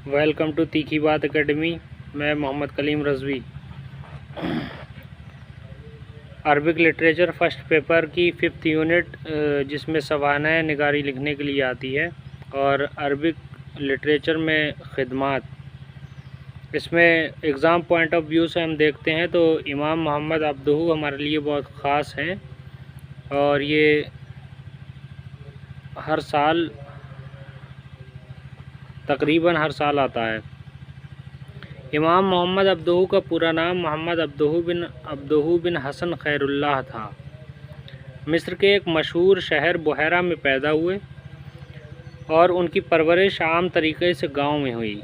Welcome to تیکھی Baat academy. میں Muhammad Kaleem Rizvi. Arabic literature first paper کی 5th unit جس میں سوانح نگاری لکھنے کے لیے آتی ہے، اور عربک لٹریچر میں خدمات، اس میں ایگزام پوائنٹ آف ویو سے ہم دیکھتے ہیں تو امام محمد عبدہ ہمارے لیے بہت خاص ہیں، اور یہ ہر سال تقریباً ہر سال آتا ہے۔ امام محمد عبدہ کا پورا نام محمد عبدہ بن حسن خیر اللہ تھا۔ مصر کے ایک مشہور شہر بحیرہ میں پیدا ہوئے، اور ان کی پرورش عام طریقے سے گاؤں میں ہوئی۔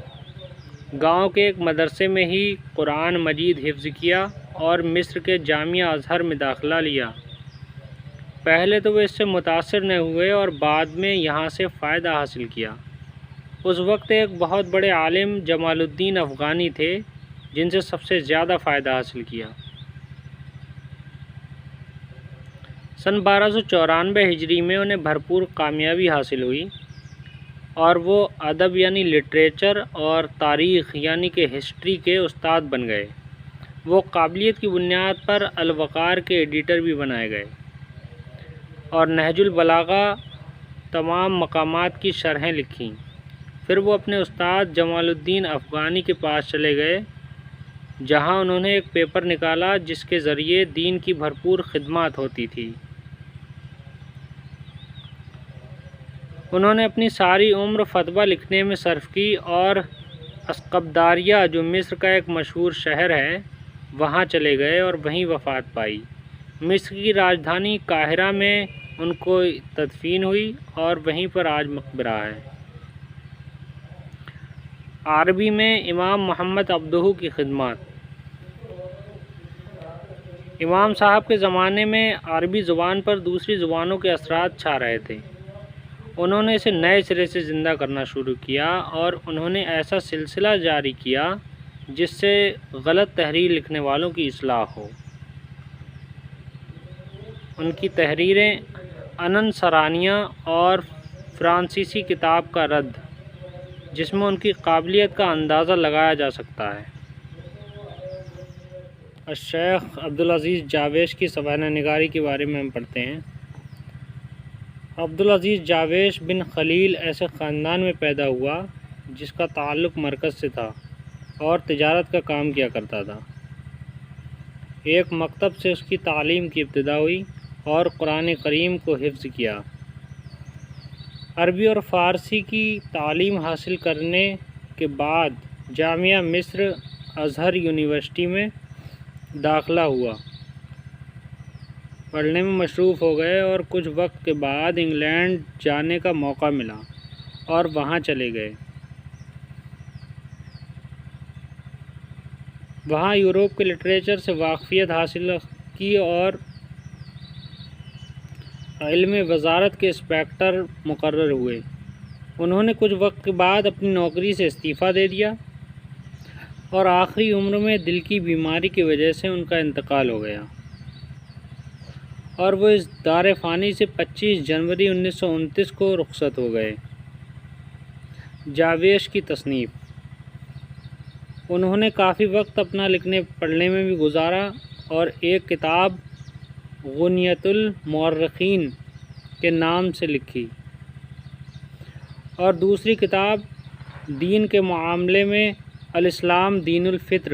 گاؤں کے ایک مدرسے میں ہی قرآن مجید حفظ کیا اور مصر کے جامعہ ازہر میں داخلہ لیا۔ پہلے تو وہ اس سے متاثر نہ ہوئے اور بعد میں یہاں سے فائدہ حاصل کیا۔ اس وقت ایک بہت بڑے عالم جمال الدین افغانی تھے جن سے سب سے زیادہ فائدہ حاصل کیا۔ سن 1294 ہجری میں انہیں بھرپور کامیابی حاصل ہوئی، اور وہ ادب یعنی لٹریچر اور تاریخ یعنی کہ ہسٹری کے استاد بن گئے۔ وہ قابلیت کی بنیاد پر الوقار کے ایڈیٹر بھی بنائے گئے، اور نہج البلاغہ تمام مقامات کی شرحیں لکھیں۔ پھر وہ اپنے استاد جمال الدین افغانی کے پاس چلے گئے، جہاں انہوں نے ایک پیپر نکالا جس کے ذریعے دین کی بھرپور خدمات ہوتی تھی۔ انہوں نے اپنی ساری عمر فتویٰ لکھنے میں صرف کی، اور اسکندریہ جو مصر کا ایک مشہور شہر ہے وہاں چلے گئے اور وہیں وفات پائی۔ مصر کی راجدھانی قاہرہ میں ان کو تدفین ہوئی، اور وہیں پر آج مقبرہ ہے۔ عربی میں امام محمد عبدہ کی خدمات۔ امام صاحب کے زمانے میں عربی زبان پر دوسری زبانوں کے اثرات چھا رہے تھے۔ انہوں نے اسے نئے سرے سے زندہ کرنا شروع کیا، اور انہوں نے ایسا سلسلہ جاری کیا جس سے غلط تحریر لکھنے والوں کی اصلاح ہو۔ ان کی تحریریں انن سرانیہ اور فرانسیسی کتاب کا رد، جس میں ان کی قابلیت کا اندازہ لگایا جا سکتا ہے۔ الشیخ عبدالعزیز جاویش کی سوانح نگاری کے بارے میں ہم پڑھتے ہیں۔ عبدالعزیز جاویش بن خلیل ایسے خاندان میں پیدا ہوا جس کا تعلق مرکز سے تھا اور تجارت کا کام کیا کرتا تھا۔ ایک مکتب سے اس کی تعلیم کی ابتدا ہوئی، اور قرآن کریم کو حفظ کیا۔ عربی اور فارسی کی تعلیم حاصل کرنے کے بعد جامعہ مصر ازہر یونیورسٹی میں داخلہ ہوا، پڑھنے میں مصروف ہو گئے، اور کچھ وقت کے بعد انگلینڈ جانے کا موقع ملا اور وہاں چلے گئے۔ وہاں یورپ کے لٹریچر سے واقفیت حاصل کی اور علم وزارت کے انسپکٹر مقرر ہوئے۔ انہوں نے کچھ وقت کے بعد اپنی نوکری سے استعفیٰ دے دیا، اور آخری عمر میں دل کی بیماری کی وجہ سے ان کا انتقال ہو گیا، اور وہ اس دار فانی سے 25 جنوری 1929 کو رخصت ہو گئے۔ جاویش کی تصنیف۔ انہوں نے کافی وقت اپنا لکھنے پڑھنے میں بھی گزارا، اور ایک کتاب غنیۃ المؤرخین کے نام سے لکھی، اور دوسری کتاب دین کے معاملے میں الاسلام دین الفطر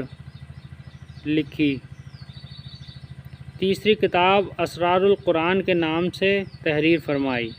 لکھی۔ تیسری کتاب اسرار القرآن کے نام سے تحریر فرمائی۔